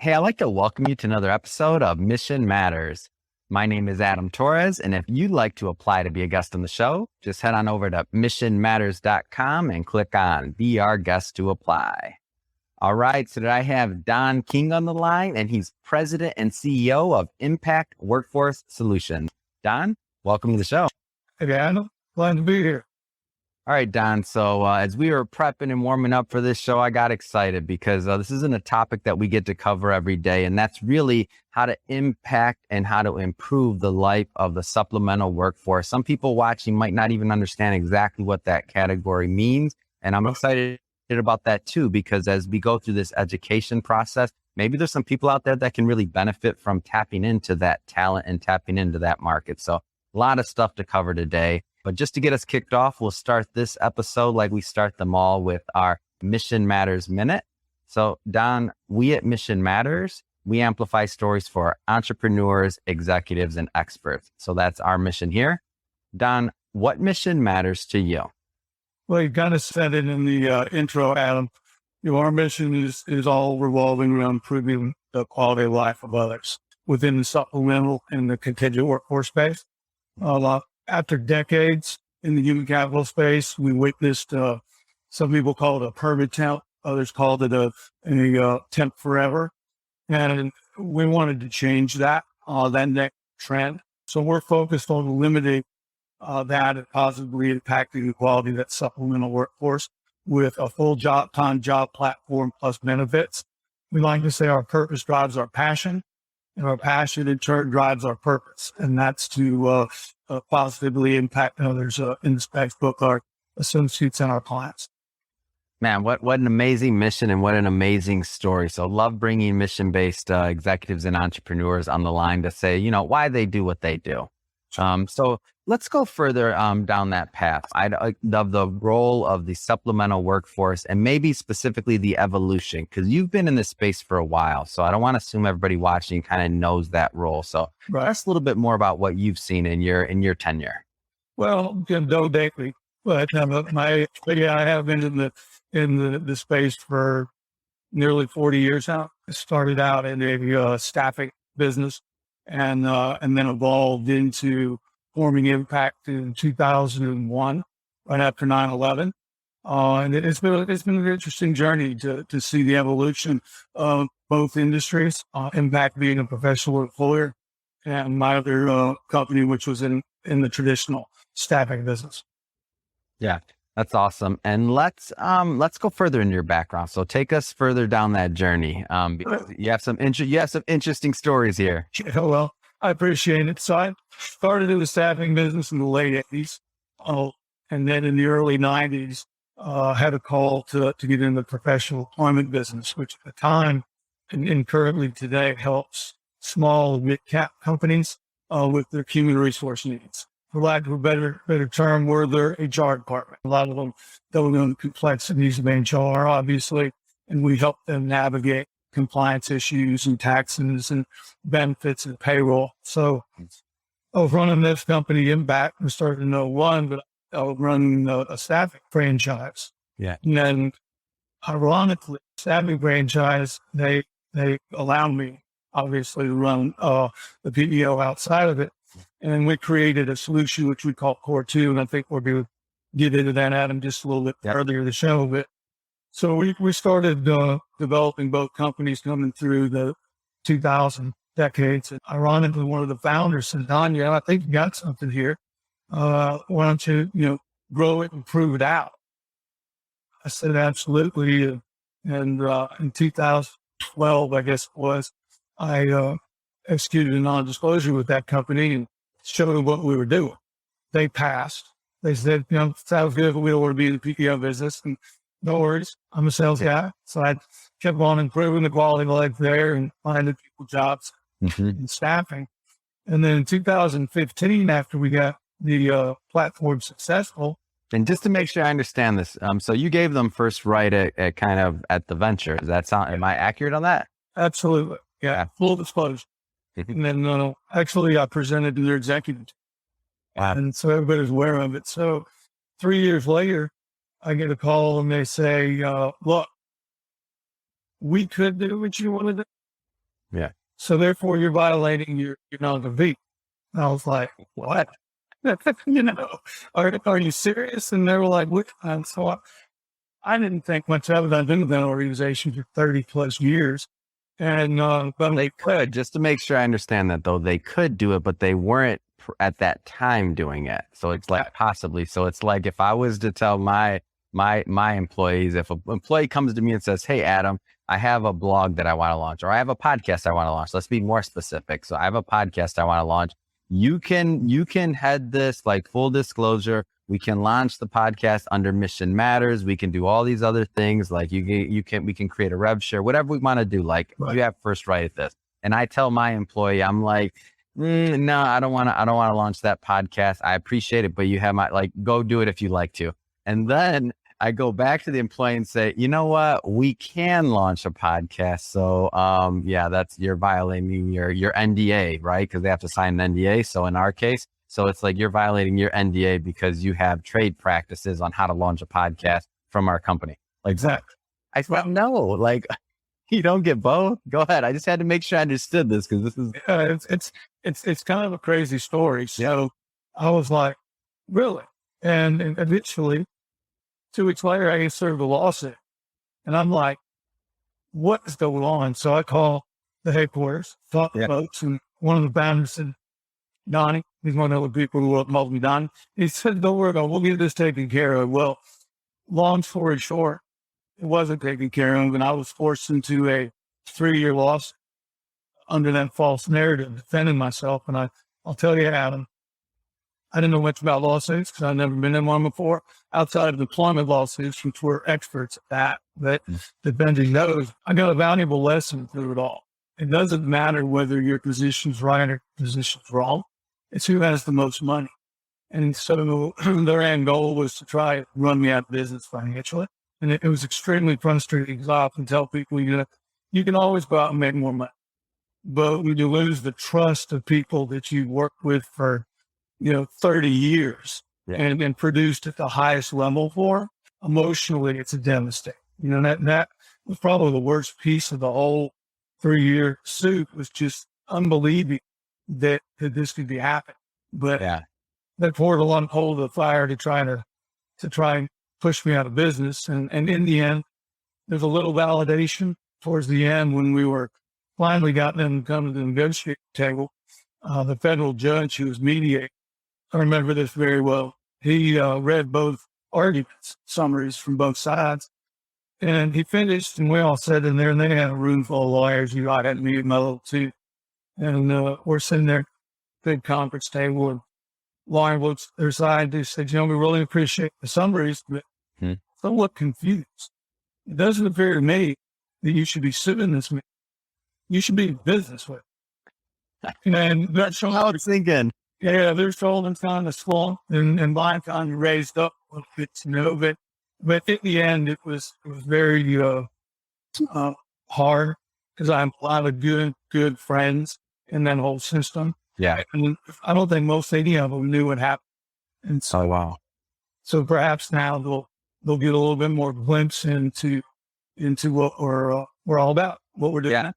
Hey, I'd like to welcome you to another episode of Mission Matters. My name is Adam Torres, and if you'd like to apply to be a guest on the show, just head on over to missionmatters.com and click on Be Our Guest to apply. All right, so today I have Don King on the line, and he's President and CEO of Impact Workforce Solutions. Don, welcome to the show. Hey, Adam. Glad to be here. All right, Don. So as we were prepping and warming up for this show, I got excited because this isn't a topic that we get to cover every day. And that's really how to impact and how to improve the life of the supplemental workforce. Some people watching might not even understand exactly what that category means. And I'm excited about that too, because as we go through this education process, maybe there's some people out there that can really benefit from tapping into that talent and tapping into that market. So a lot of stuff to cover today. But just to get us kicked off, we'll start this episode like we start them all with our Mission Matters Minute. So Don, we at Mission Matters, we amplify stories for entrepreneurs, executives, and experts. So that's our mission here. Don, what mission matters to you? Well, you kind of said it in the intro, Adam. Our mission is all revolving around improving the quality of life of others within the supplemental and the contingent workforce space. After decades in the human capital space, we witnessed, some people call it a permanent temp, others called it a temp forever. And we wanted to change that next trend. So we're focused on eliminating that and positively impacting the quality of that supplemental workforce with a full job platform plus benefits. We like to say our purpose drives our passion, and our passion in turn drives our purpose. And that's to positively impact others in the space, both our associates and our clients. Man, what an amazing mission and what an amazing story. So love bringing mission-based executives and entrepreneurs on the line to say, why they do what they do. So let's go further down that path. I love the role of the supplemental workforce and maybe specifically the evolution, because you've been in this space for a while. So I don't want to assume everybody watching kind of knows that role. So tell us a little bit more about what you've seen in your tenure. Well, no daily, but I have been in the space for nearly 40 years now. I started out in a staffing business and then evolved into forming Impact in 2001, right after 9/11. And it's been an interesting journey to see the evolution of both industries, Impact being a professional employer and my other company, which was in the traditional staffing business. Yeah, that's awesome. And let's go further into your background. So take us further down that journey. Because you have some interesting stories here. Yeah, well, I appreciate it. So I started in the staffing business in the late 80s. And then in the early 90s, had a call to get in the professional employment business, which at the time and currently today helps small and mid-cap companies with their human resource needs. For lack of a better term, we're their HR department. A lot of them don't know the complexities of HR, obviously, and we help them navigate compliance issues and taxes and benefits and payroll. So I was running this company Impact. We started in 01, but I was running a staffing franchise. Yeah. And then ironically, staffing franchise, they allowed me obviously to run the PEO outside of it. And we created a solution which we call Core 2. And I think we're going to get into that, Adam, just a little bit earlier in the show. But so we started developing both companies coming through the 2000 decades. And ironically, one of the founders said, Don, I think you got something here. Why don't you, grow it and prove it out? I said, absolutely. And in 2012, I guess it was, I executed a non-disclosure with that company and showed them what we were doing. They passed. They said, sounds good, but we don't want to be in the PPO business. And no worries, I'm a sales guy. So I kept on improving the quality of life there and finding people jobs and staffing. And then in 2015, after we got the platform successful. And just to make sure I understand this, so you gave them first right at kind of at the venture. Does that sound, am I accurate on that? Absolutely. Yeah. Full disclosure. And then actually I presented to their executive. And so everybody's aware of it. So 3 years later, I get a call and they say, look, we could do what you want to do, Yeah. So therefore you're violating your non-compete. And I was like, what? You know, are you serious? And they were like, what? And so I didn't think much of it. I've been with that organization for 30 plus years. And, but They could, just to make sure I understand that though, they could do it, but they weren't at that time doing it. So it's like possibly. So it's like if I was to tell my employees, if an employee comes to me and says, hey, Adam, I have a blog that I want to launch, or I have a podcast I want to launch. Let's be more specific. So I have a podcast I want to launch. You can head this, like, full disclosure. We can launch the podcast under Mission Matters. We can do all these other things. Like we can create a rev share, whatever we want to do. Like you have first right at this. And I tell my employee, I'm like, no, I don't want to launch that podcast. I appreciate it, but you have go do it if you like to. And then I go back to the employee and say, you know what? We can launch a podcast. So, you're violating your NDA, right? Because they have to sign an NDA. So in our case, so it's like you're violating your NDA because you have trade practices on how to launch a podcast from our company. Like, exactly. I thought, no, like you don't get both. Go ahead. I just had to make sure I understood this because this is it's kind of a crazy story. So I was like, really? And eventually, 2 weeks later, I served a lawsuit. And I'm like, what is going on? So I call the headquarters, talk to folks, and one of the founders said, Donnie, he's one of the people who involved me, Donnie. He said, don't worry about it. We'll get this taken care of. Well, long story short, it wasn't taken care of. And I was forced into a 3-year lawsuit under that false narrative, defending myself. And I'll tell you, Adam, I didn't know much about lawsuits because I'd never been in one before. Outside of employment lawsuits, which we're experts at that defending those, I got a valuable lesson through it all. It doesn't matter whether your position's right or position's wrong. It's who has the most money. And so their end goal was to try and run me out of business financially. And it was extremely frustrating because I often tell people, you can always go out and make more money. But when you lose the trust of people that you worked with for 30 years and produced at the highest level for, emotionally, it's a devastating. That was probably the worst piece of the whole 3-year suit, was just unbelieving that this could be happening. But that poured a lot of coal to the fire to try and push me out of business. And in the end, there's a little validation towards the end when we were finally got them to come to the negotiating table. The federal judge who was mediating, I remember this very well. He read both arguments, summaries from both sides, and he finished, and we all sat in there, and they had a room full of lawyers. I had me and my little two, and we're sitting there, big conference table, and lawyer looks at their side. They said, we really appreciate the summaries, but somewhat confused. It doesn't appear to me that you should be suing this man. You should be in business with him. And that's how I was thinking. Yeah, their shoulders kind of swung and mine kind of raised up a little bit, but in the end, it was very hard because I have a lot of good friends in that whole system. Yeah. And I don't think most any of them knew what happened. And so, wow. So perhaps now they'll get a little bit more glimpse into what we're all about, what we're doing. Yeah.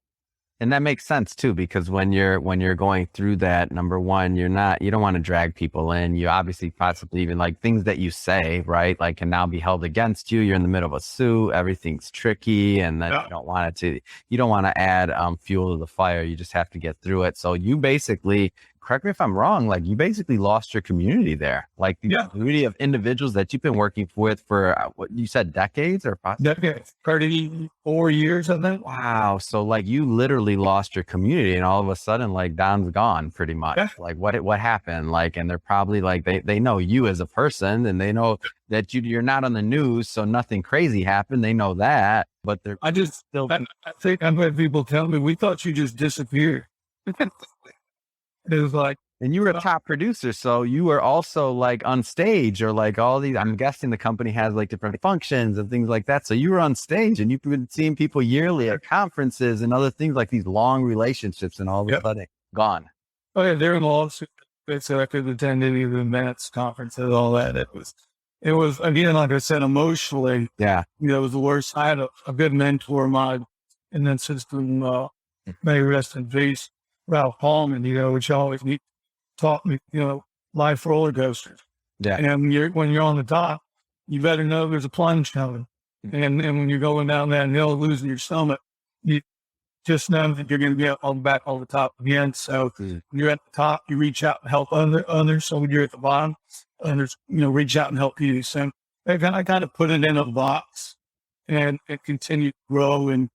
And that makes sense too, because when you're going through that, number one, you don't want to drag people in. You obviously possibly even like things that you say, right? Like can now be held against you. You're in the middle of a suit. Everything's tricky. And then you don't want to add fuel to the fire. You just have to get through it. So you basically, correct me if I'm wrong, like you basically lost your community there. Like the community of individuals that you've been working with for what you said, decades or possibly? Decades, 34 years, I think. Wow. So like you literally lost your community and all of a sudden like Don's gone pretty much. Yeah. Like what happened? Like, and they're probably like, they know you as a person and they know that you're not on the news. So nothing crazy happened. They know that, but I think I've had people tell me, we thought you just disappeared. It was like, and you were a top producer, so you were also like on stage or like all these. I'm guessing the company has like different functions and things like that. So you were on stage and you've been seeing people yearly at conferences and other things like these long relationships, and all of a sudden gone. Oh yeah, they're in lawsuit. So I could attend any of the events, conferences, all that. It was again, like I said, emotionally. Yeah, it was the worst. I had a good mentor of mine in that system. may rest in peace, Ralph Hallman, which always taught me, life roller coasters. Yeah. And when you're on the top, you better know there's a plunge coming. And when you're going down that hill, losing your stomach, you just know that you're going to be back on the top again. So when you're at the top, you reach out and help others. So when you're at the bottom, others, reach out and help you. So I kind of put it in a box and continue to grow and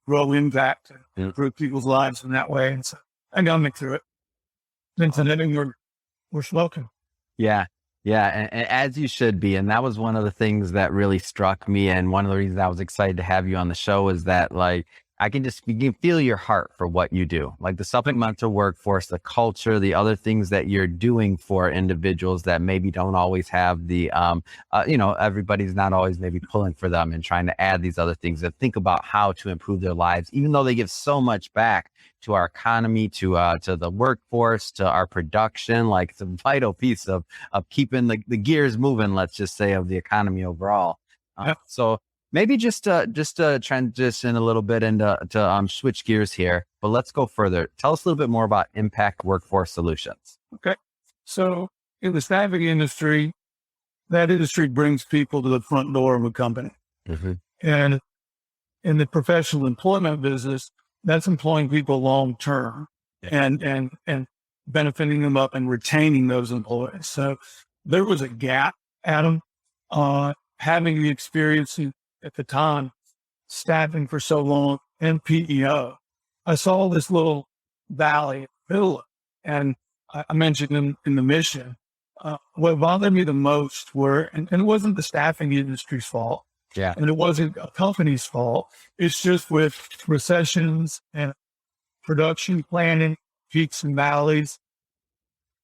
grow impact and improve people's lives in that way. And so I got me through it. And today we're smoking. Yeah. Yeah. And as you should be. And that was one of the things that really struck me. And one of the reasons I was excited to have you on the show is that, like, you can feel your heart for what you do, like the supplemental workforce, the culture, the other things that you're doing for individuals that maybe don't always have the, everybody's not always maybe pulling for them and trying to add these other things and think about how to improve their lives, even though they give so much back to our economy, to the workforce, to our production. Like, it's a vital piece of keeping the gears moving, let's just say, of the economy overall. So maybe just to transition a little bit and to switch gears here, but let's go further. Tell us a little bit more about Impact Workforce Solutions. Okay. So in the staffing industry, that industry brings people to the front door of a company. Mm-hmm. And in the professional employment business, that's employing people long-term and benefiting them up and retaining those employees. So there was a gap, Adam, having the experience at the time, staffing for so long and PEO. I saw this little valley fill, and I mentioned in the mission, what bothered me the most and it wasn't the staffing industry's fault. Yeah. And it wasn't a company's fault. It's just with recessions and production planning, peaks and valleys,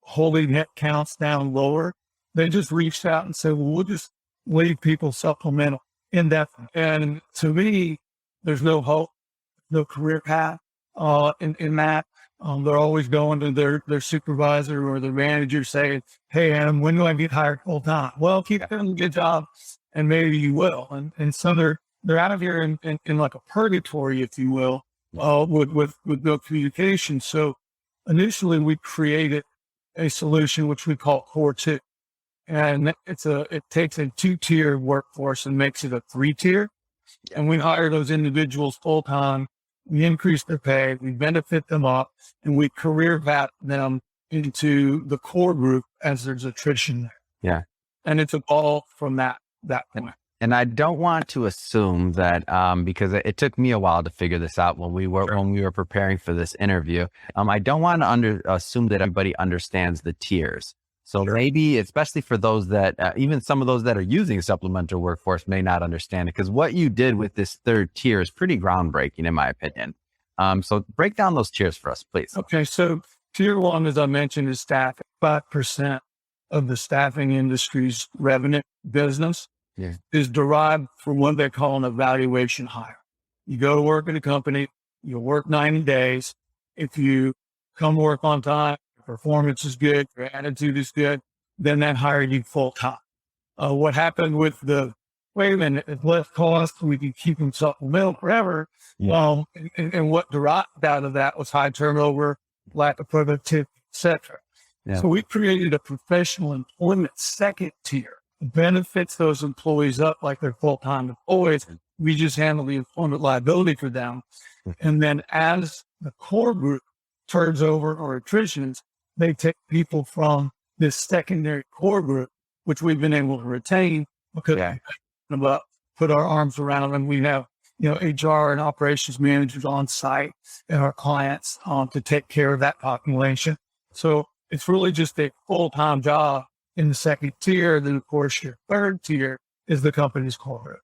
holding head counts down lower. They just reached out and said, well, we'll just leave people supplemental indefinite. And to me, there's no hope, no career path in that. They're always going to their supervisor or their manager saying, hey, Adam, when do I get hired full time? Well, keep doing a good job and maybe you will. And so they're out of here in like a purgatory, if you will, with no communication. So initially we created a solution which we call Core 2. And it takes a 2-tier workforce and makes it a 3-tier. And we hire those individuals full time. We increase their pay, we benefit them up, and we career vet them into the core group as there's attrition there. Yeah. And it's evolved from that point. And I don't want to assume that because it took me a while to figure this out when we were preparing for this interview. I don't want to assume that everybody understands the tiers. So maybe, especially for those that, even some of those that are using supplemental workforce may not understand it, because what you did with this third tier is pretty groundbreaking, in my opinion. So break down those tiers for us, please. Okay. So tier 1, as I mentioned, is staffing. 5% of the staffing industry's revenue business is derived from what they call an evaluation hire. You go to work at a company, you work 90 days. If you come to work on time, performance is good, your attitude is good, then that hire you full time. What happened with wait a minute, it's less cost, we can keep them supplemental forever. Yeah. And what derived out of that was high turnover, lack of productivity, etc. Yeah. So we created a professional employment second tier, benefits those employees up like they're full-time employees. We just handle the employment liability for them. And then as the core group turns over or attritions, they take people from this secondary core group, which we've been able to retain because we put our arms around them. We have, HR and operations managers on site and our clients to take care of that population. So it's really just a full-time job in the second tier. Then, of course, your third tier is the company's core group.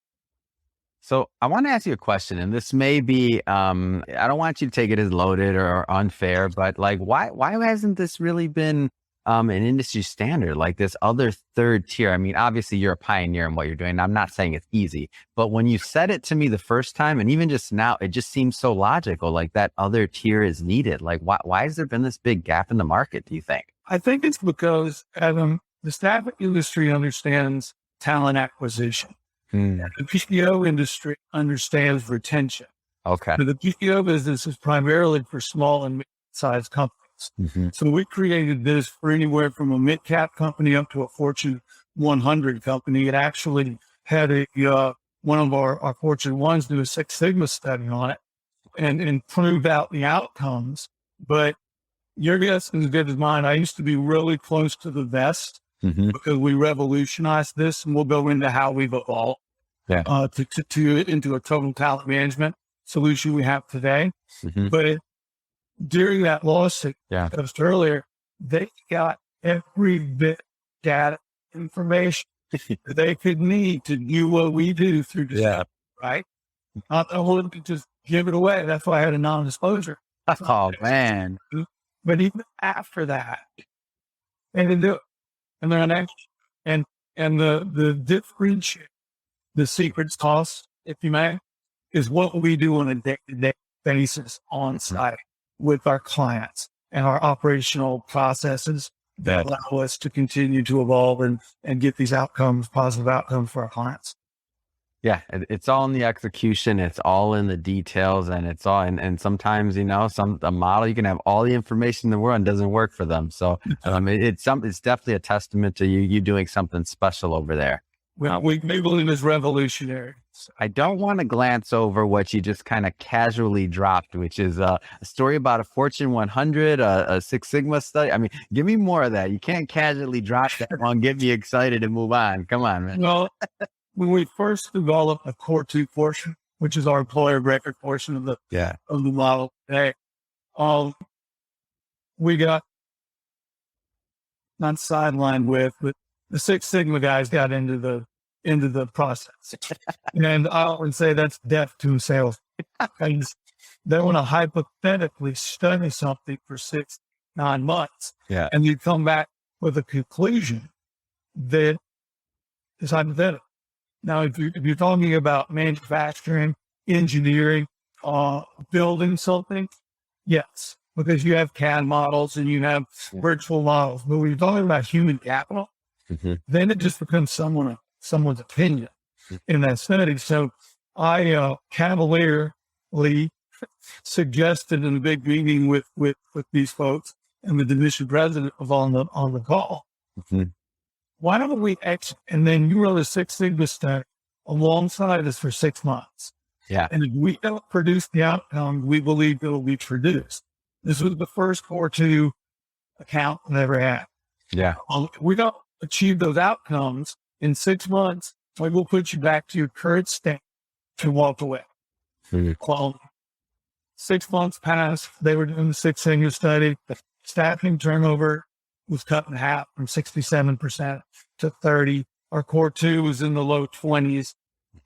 So I want to ask you a question, and this may be, I don't want you to take it as loaded or unfair, but like, why hasn't this really been an industry standard, like this other third tier? I mean, obviously you're a pioneer in what you're doing. I'm not saying it's easy, but when you said it to me the first time, and even just now, it just seems so logical, like that other tier is needed. Like, why has there been this big gap in the market, do you think? I think it's because, Adam, the staffing industry understands talent acquisition. The PEO industry understands retention. Okay. So the PEO business is primarily for small and mid-sized companies. Mm-hmm. So we created this for anywhere from a mid-cap company up to a Fortune 100 company. It actually had one of our Fortune ones do a Six Sigma study on it and prove out the outcomes. But your guess is as good as mine. I used to be really close to the vest Mm-hmm. because we revolutionized this, and we'll go into how we've evolved Yeah. into a total talent management solution we have today. Mm-hmm. But during that lawsuit, Yeah. just earlier, they got every bit of data information that they could need to do what we do through discovery, right? Not only to just give it away. That's why I had a non-disclosure. Oh man. But even after that, they didn't do it. And they're an and the differentiate, the secret sauce, if you may, is what we do on a day-to-day basis on site with our clients and our operational processes that allow us to continue to evolve and get these outcomes, positive outcomes for our clients. Yeah, it's all in the execution. It's all in the details, and it's all. And sometimes, a model, you can have all the information in the world and it doesn't work for them. So it's definitely a testament to you doing something special over there. Well, we believe it's revolutionary. So. I don't want to glance over what you just kind of casually dropped, which is a story about a Fortune 100, a Six Sigma study. I mean, give me more of that. You can't casually drop that one, get me excited and move on. Come on, man. Well, when we first developed a core 2 portion, which is our employer of record portion of the model today, we got not sidelined with, but the Six Sigma guys got into the process. And I always say that's death to sales. Because they want to hypothetically study something for 6-9 months. Yeah. And you come back with a conclusion that is hypothetical. Now, if you're talking about manufacturing, engineering, building something, yes, because you have CAD models and you have virtual models. But when you're talking about human capital, then it just becomes someone's opinion in that study. So I cavalierly suggested in a big meeting with these folks and the division president was on the call. Why don't we and then you wrote a Six Sigma study alongside us for 6 months. Yeah. And if we don't produce the outcome we believe it'll be produced. This was the first core 2 account I ever had. Yeah. We don't achieve those outcomes in 6 months, we will put you back to your current state and walk away. Well, 6 months passed. They were doing the Six Sigma study. The staffing turnover was cut in half from 67% to 30%. Our core 2 was in the low 20s.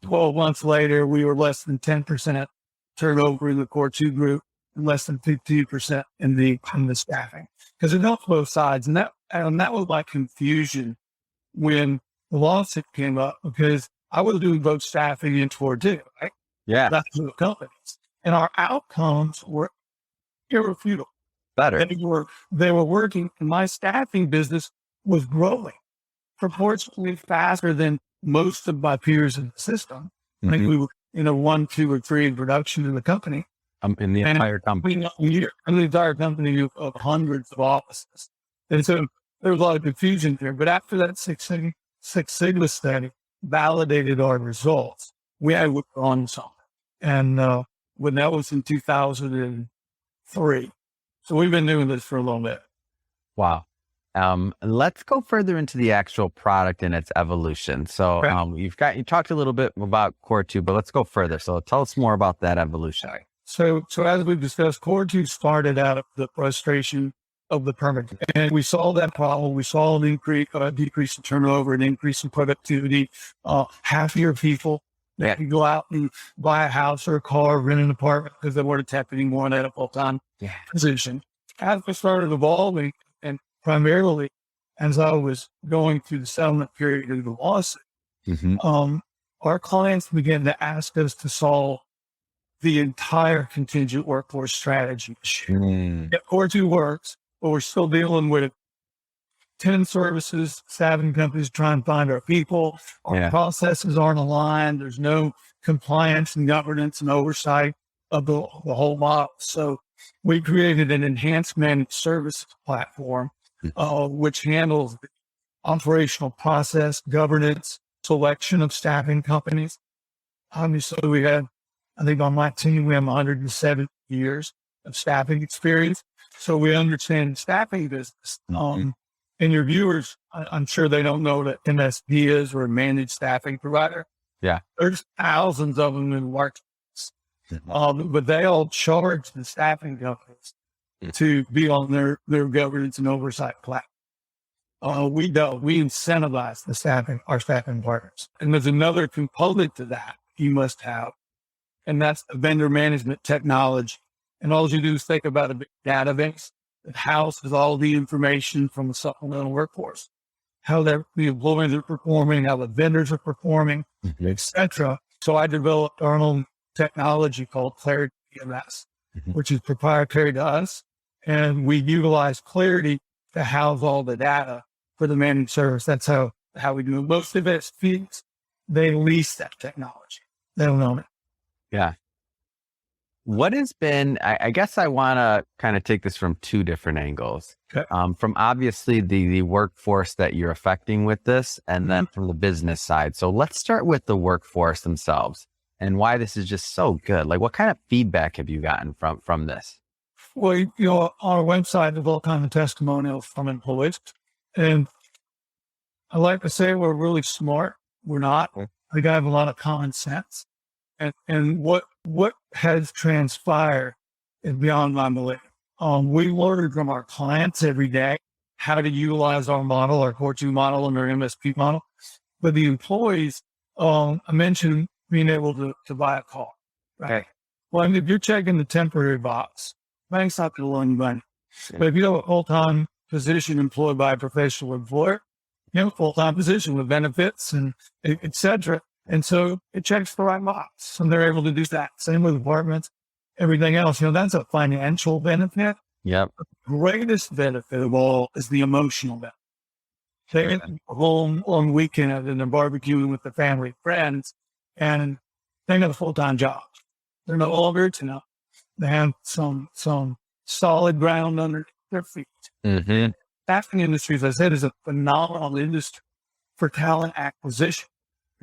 12 months later, we were less than 10% turnover in the core 2 group and less than 15% in the staffing. Because it helped both sides. And that was my confusion when the lawsuit came up, because I was doing both staffing and core 2, right? Yeah. That's the companies. And our outcomes were irrefutable. Better. They were working, and my staffing business was growing proportionally faster than most of my peers in the system. I think we were 1, 2, or 3 in production in the company. In the entire company. In the entire company of hundreds of offices. And so there was a lot of confusion there. But after that Six Sigma study validated our results, we had withdrawn something. And when that was in 2003. So we've been doing this for a little bit. Wow. Let's go further into the actual product and its evolution. So you talked a little bit about core 2, but let's go further. So tell us more about that evolution. So as we've discussed, core 2 started out of the frustration of the permit. And we saw that problem. We saw an decrease in turnover, an increase in productivity, happier people. They can go out and buy a house or a car, rent an apartment because they weren't tapped anymore in that full-time position. As we started evolving, and primarily as I was going through the settlement period of the lawsuit, our clients began to ask us to solve the entire contingent workforce strategy issue. Core 2 works, but we're still dealing with 10 services, 7 companies trying to find our people. Our processes aren't aligned. There's no compliance and governance and oversight. of the whole model. So we created an enhanced managed services platform, which handles the operational process, governance, selection of staffing companies. Obviously, we had, I think on my team, we have 107 years of staffing experience. So we understand staffing business. And your viewers, I'm sure they don't know that MSP is, or a managed staffing provider. Yeah. There's thousands of them in the market. But they all charge the staffing companies to be on their governance and oversight platform. We don't. We incentivize our staffing partners. And there's another component to that you must have, and that's the vendor management technology. And all you do is think about a big database that houses all the information from the supplemental workforce, how the employees are performing, how the vendors are performing, etc. So I developed our own technology called Clarity PMS, which is proprietary to us. And we utilize Clarity to house all the data for the managed service. That's how we do it. Most of it's fees. They lease that technology. They don't own it. Yeah. What has been, I guess I want to kind of take this from two different angles. Okay. From obviously the workforce that you're affecting with this, and then from the business side. So let's start with the workforce themselves and why this is just so good. Like, what kind of feedback have you gotten from this? Well, on our website, there's all kinds of testimonials from employees. And I like to say we're really smart. We're not. We have a lot of common sense. And what has transpired is beyond my belief. We learn from our clients every day how to utilize our model, our Core 2 model and our MSP model. But the employees, I mentioned being able to buy a car, right? Okay. Well, if you're checking the temporary box, bank's not going to loan you money. But if you have a full-time position employed by a professional employer, you have a full-time position with benefits and et cetera. And so it checks the right box, and they're able to do that. Same with apartments, everything else. That's a financial benefit. Yep. The greatest benefit of all is the emotional benefit. They get home on weekend and they're barbecuing with their family and friends, and they have a full-time job. They're no longer they have some solid ground under their feet. Staffing industry, as I said, is a phenomenal industry for talent acquisition.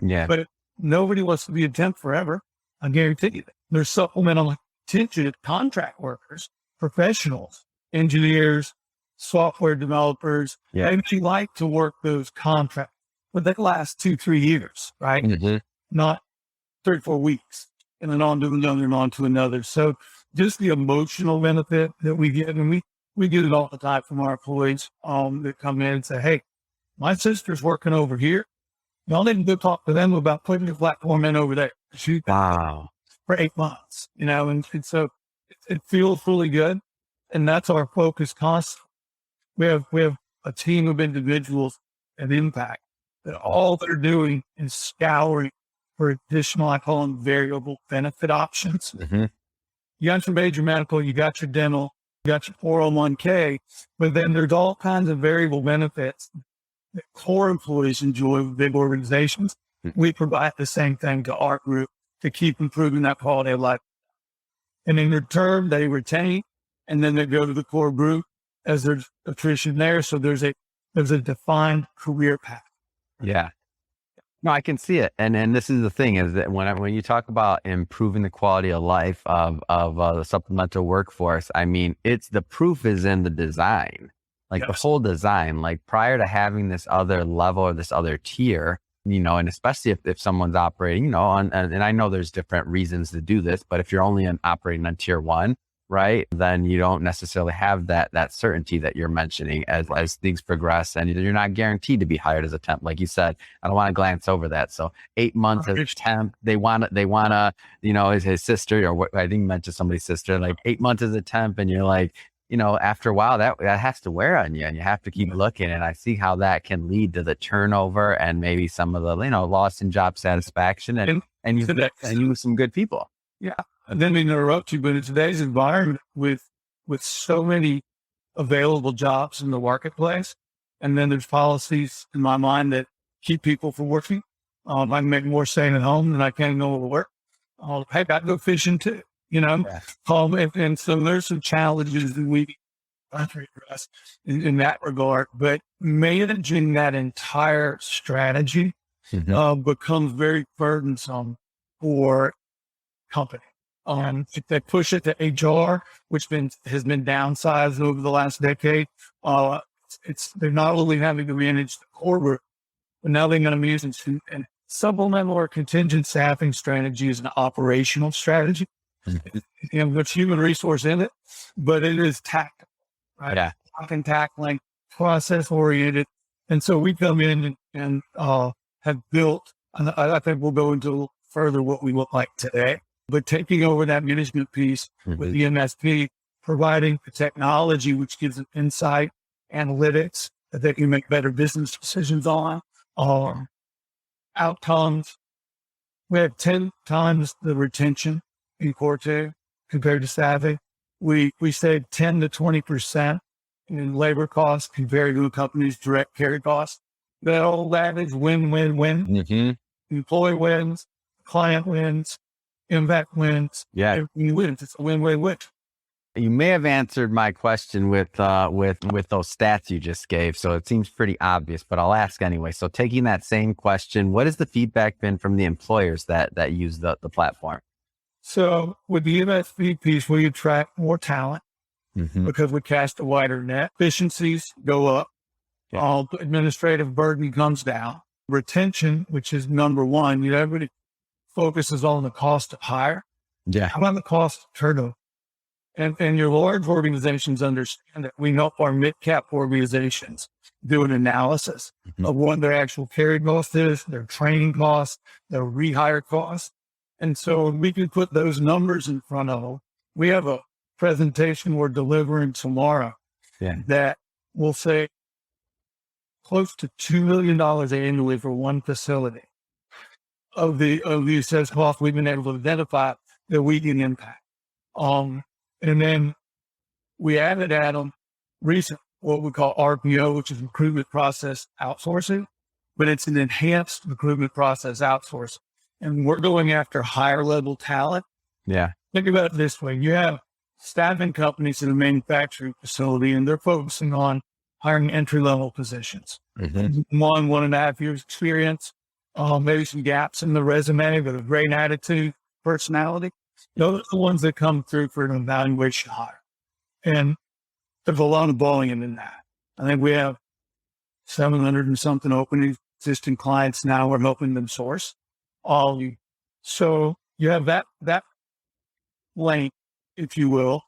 Yeah. But nobody wants to be a temp forever. I guarantee you that. There's supplemental contingent contract workers, professionals, engineers, software developers. They actually like to work those contracts, but they last 2-3 years, right? Not 3-4 weeks, and then on to another and on to another. So just the emotional benefit that we get, and we get it all the time from our employees that come in and say, hey, my sister's working over here. Y'all didn't go talk to them about putting the platform in over there. Wow. For 8 months, and so it feels really good. And that's our focus constantly. We have a team of individuals at Impact that all they're doing is scouring for additional, I call them variable benefit options. You got your major medical, you got your dental, you got your 401k, but then there's all kinds of variable benefits that core employees enjoy with big organizations. We provide the same thing to our group to keep improving that quality of life. And in return, they retain, and then they go to the core group as there's attrition there. So there's a defined career path. Yeah. No, I can see it. And this is the thing, is that when you talk about improving the quality of life of the supplemental workforce, I mean, the proof is in the design. Like the whole design, like prior to having this other level or this other tier, and especially if someone's operating, and I know there's different reasons to do this, but if you're only operating on tier 1, right, then you don't necessarily have that certainty that you're mentioning as things progress, and you're not guaranteed to be hired as a temp. Like you said, I don't want to glance over that. So 8 months as a temp, they want to, his sister, or what I think you mentioned somebody's sister, like 8 months as a temp, and you're like, after a while that has to wear on you, and you have to keep looking. And I see how that can lead to the turnover and maybe some of the, loss in job satisfaction and you lose some good people. Yeah. And then we interrupt you, but in today's environment with so many available jobs in the marketplace, and then there's policies in my mind that keep people from working. I can make more staying at home than I can go to work. Hey, I go fishing too. you know? Yeah. And so there's some challenges that we address in that regard, but managing that entire strategy becomes very burdensome for company. If they push it to HR, which has been downsized over the last decade, they're not only having to manage the core group, but now they're going to be using and supplemental or contingent staffing strategy is an operational strategy. There's human resource in it, but it is tactical, right? Yeah. Talking, tackling, process oriented. And so we come in and have built, and I think we'll go into a little further what we look like today, but taking over that management piece with the MSP, providing the technology, which gives them insight, analytics that they can make better business decisions on, outcomes. We have 10 times the retention in core 2 compared to staffing. We save 10 to 20% in labor costs compared to a company's direct carry costs. That is win-win-win. Employee wins, client wins, impact wins. Yeah. Everything wins. It's a win-win-win. You may have answered my question with those stats you just gave, so it seems pretty obvious, but I'll ask anyway. So taking that same question, what has the feedback been from the employers that use the platform? So with the MSP piece, we attract more talent because we cast a wider net. Efficiencies go up. Yeah. All administrative burden comes down. Retention, which is number one, everybody focuses on the cost of hire. Yeah. How about the cost of turnover? And your large organizations understand that. We help our mid-cap organizations do an analysis of what their actual carry cost is, their training costs, their rehire costs. And so we can put those numbers in front of them. We have a presentation we're delivering tomorrow that will say close to $2 million annually for one facility of the assessed cost we've been able to identify that we can impact. And then we added, Adam, recent, what we call RPO, which is recruitment process outsourcing, but it's an enhanced recruitment process outsourcing. And we're going after higher level talent. Yeah. Think about it this way. You have staffing companies in a manufacturing facility, and they're focusing on hiring entry level positions. 1.5 years experience, maybe some gaps in the resume, but a great attitude, personality. Those are the ones that come through for an evaluation hire. And there's a lot of volume in that. I think we have 700 and something openings, existing clients now. We're helping them source. So you have that lane, if you will.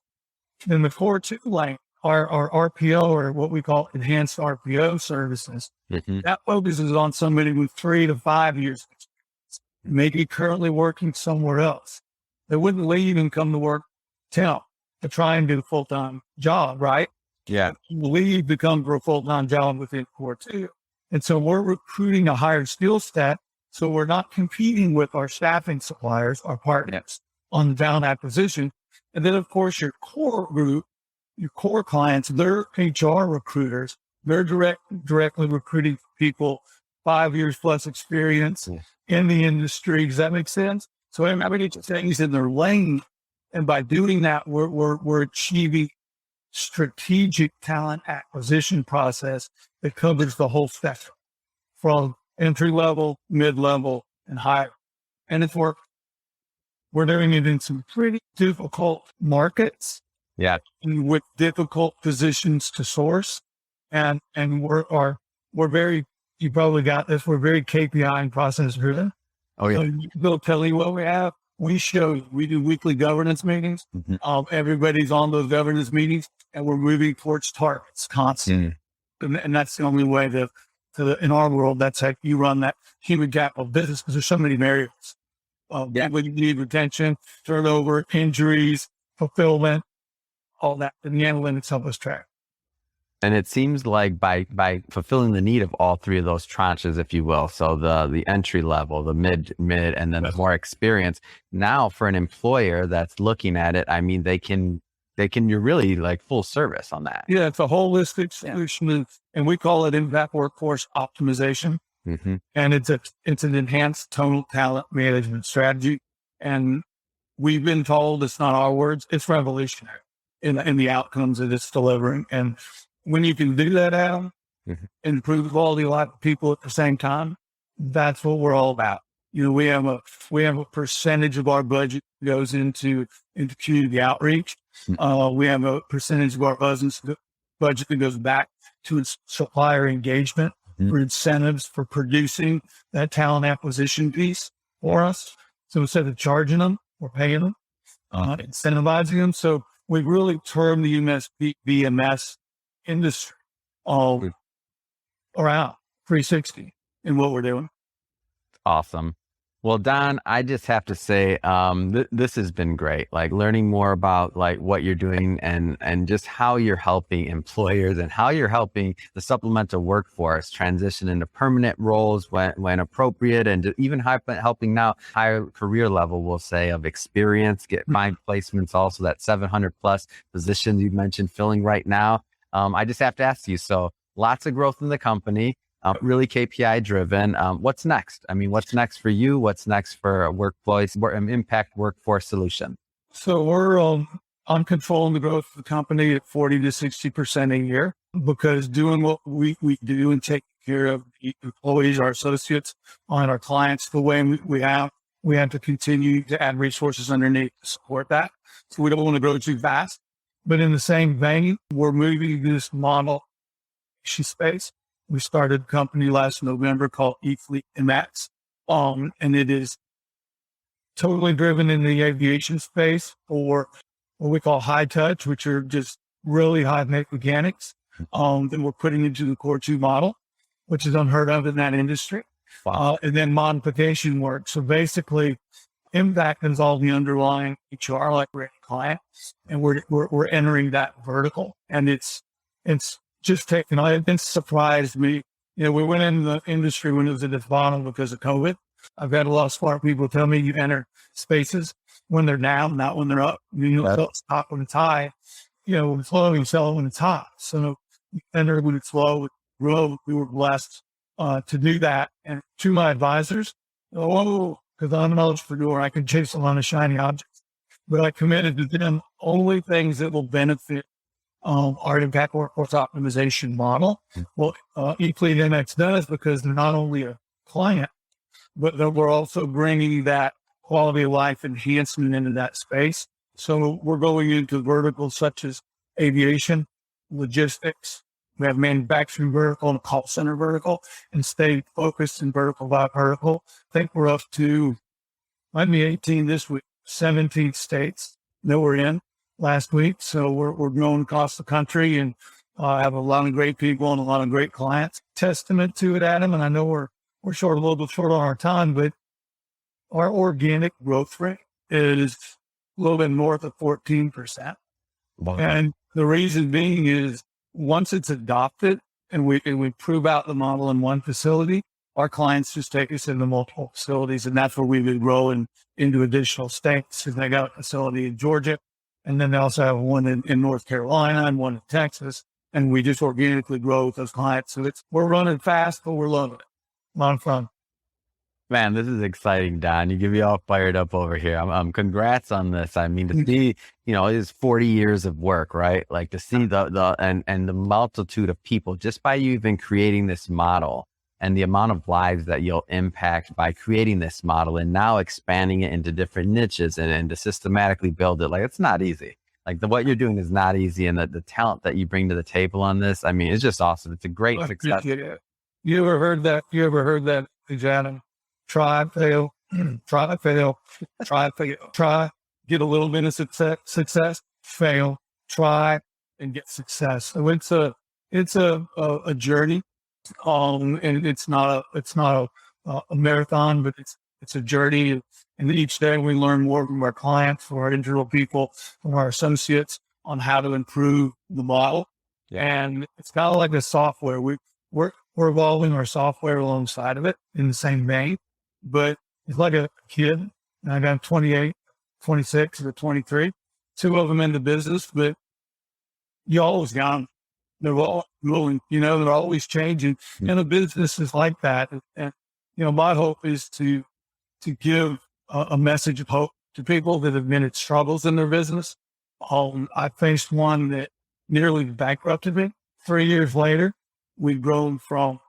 Then the core 2 lane, our RPO, or what we call enhanced RPO services, that focuses on somebody with 3 to 5 years experience, maybe currently working somewhere else. They wouldn't leave and come to work to try and do the full-time job, right? Yeah. Leave to come for a full-time job within core 2. And so we're recruiting a higher skill set. So we're not competing with our staffing suppliers, our partners on talent acquisition. And then, of course, your core group, your core clients, they're HR recruiters. They're directly recruiting people 5 years plus experience in the industry. Does that make sense? So everybody just things in their lane. And by doing that, we're achieving strategic talent acquisition process that covers the whole spectrum from entry level, mid level, and higher. And it's working. We're doing it in some pretty difficult markets. Yeah. With difficult positions to source. And we're very, you probably got this, we're very KPI and process driven. Oh yeah. So they'll tell you what we have. We do weekly governance meetings. Everybody's on those governance meetings, and we're moving towards targets constantly. And that's the only way in our world, that's how you run that human capital business, because there's so many variables. We need retention, turnover, injuries, fulfillment, all that. And the analytics help us track. And it seems like by fulfilling the need of all three of those tranches, if you will, so the entry level, the mid, and then the more experience, now for an employer that's looking at it, I mean, you're really like full service on that. Yeah, it's a holistic solution, and we call it impact workforce optimization. And it's an enhanced total talent management strategy. And we've been told, it's not our words, it's revolutionary in the outcomes that it's delivering. And when you can do that, Adam, Mhm. improve the quality of life of people at the same time, that's what we're all about. We have a percentage of our budget goes into community outreach. We have a percentage of our budget that goes back to supplier engagement for incentives for producing that talent acquisition piece for us. So instead of charging them, we're paying them, incentivizing them. So we really term the VMS industry all around 360 in what we're doing. Awesome. Well, Don, I just have to say, this has been great. Like learning more about like what you're doing and just how you're helping employers and how you're helping the supplemental workforce transition into permanent roles when appropriate, and even helping now higher career level, we'll say, of experience, find placements, also that 700 plus positions you mentioned filling right now. I just have to ask you, so lots of growth in the company. Really KPI driven. What's next? I mean, what's next for you? What's next for a workplace, impact workforce solution? So we're on controlling the growth of the company at 40 to 60% a year, because doing what we do and taking care of the employees, our associates, and our clients the way we have to continue to add resources underneath to support that. So we don't want to grow too fast. But in the same vein, we're moving this model space. We started a company last November called eFleet MX, and it is totally driven in the aviation space for what we call high touch, which are just really high mechanics that we're putting into the Core 2 model, which is unheard of in that industry. Wow. And then modification work. So basically, impact is all the underlying HR, like we're a client, and we're entering that vertical, and it's just taken. It surprised me. We went in the industry when it was at its bottom because of COVID. I've had a lot of smart people tell me you enter spaces when they're down, not when they're up. You don't sell stock when it's high. When it's low, you sell it when it's hot. So you enter when it's low, grow. We were blessed to do that. And to my advisors, because I'm an entrepreneur, I can chase a lot of shiny objects, but I committed to them only things that will benefit our impact workforce optimization model. Well, eFleet MX does, because they're not only a client, but we're also bringing that quality of life enhancement into that space. So we're going into verticals such as aviation, logistics. We have manufacturing vertical and a call center vertical, and stay focused in vertical by vertical. I think we're up to, might be 18 this week, 17 states that we're in last week. So we're growing across the country, and have a lot of great people and a lot of great clients. Testament to it, Adam, and I know we're a little bit short on our time, but our organic growth rate is a little bit north of 14%. Wow. And the reason being is once it's adopted and we prove out the model in one facility, our clients just take us into multiple facilities, and that's where we've been growing into additional states. And they got a facility in Georgia, and then they also have one in North Carolina and one in Texas. And we just organically grow with those clients. So we're running fast, but we're loving it. A lot of fun. Man, this is exciting, Don. You get me all fired up over here. Congrats on this. I mean, to see, it is 40 years of work, right? Like to see and the multitude of people just by you even creating this model, and the amount of lives that you'll impact by creating this model and now expanding it into different niches and to systematically build it. Like, it's not easy. Like what you're doing is not easy. And the talent that you bring to the table on this, I mean, it's just awesome. It's a great success. You ever heard that, Adam? Try, fail, try, fail, try, fail, try, get a little bit of success, fail, try, and get success. So it's a journey. And it's not a marathon, but it's a journey. And each day we learn more from our clients, from our internal people, from our associates on how to improve the model. Yeah. And it's kind of like the software. We're evolving our software alongside of it in the same vein, but it's like a kid. I got 28, 26, or 23, two of them in the business, but you always got them. They're all growing, they're always changing. And a business is like that. And, my hope is to give a message of hope to people that have been at struggles in their business. I faced one that nearly bankrupted me. 3 years later, we've grown from,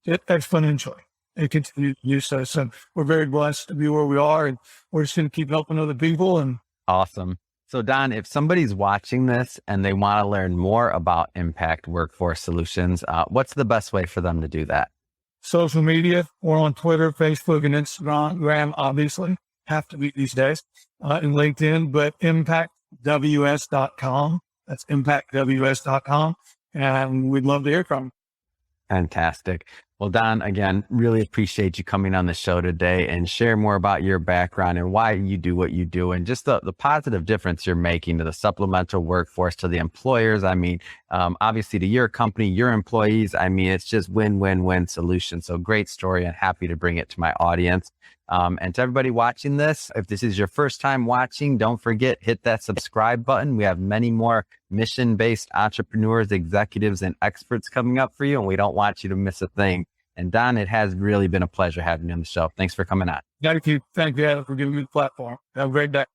exponentially. It continues to do so. So we're very blessed to be where we are, and we're just going to keep helping other people. And awesome. So Don, if somebody's watching this and they want to learn more about Impact Workforce Solutions, what's the best way for them to do that? Social media, we're on Twitter, Facebook, and Instagram, obviously, have to be these days, and LinkedIn, but impactws.com. That's impactws.com. And we'd love to hear from you. Fantastic. Well, Don, again, really appreciate you coming on the show today and share more about your background and why you do what you do and just the positive difference you're making to the supplemental workforce, to the employers. I mean, obviously to your company, your employees. I mean, it's just win-win-win solution. So great story, and happy to bring it to my audience. And to everybody watching this, if this is your first time watching, don't forget, hit that subscribe button. We have many more mission-based entrepreneurs, executives, and experts coming up for you, and we don't want you to miss a thing. And Don, it has really been a pleasure having you on the show. Thanks for coming on. Thank you, Adam, for giving me the platform. Have a great day.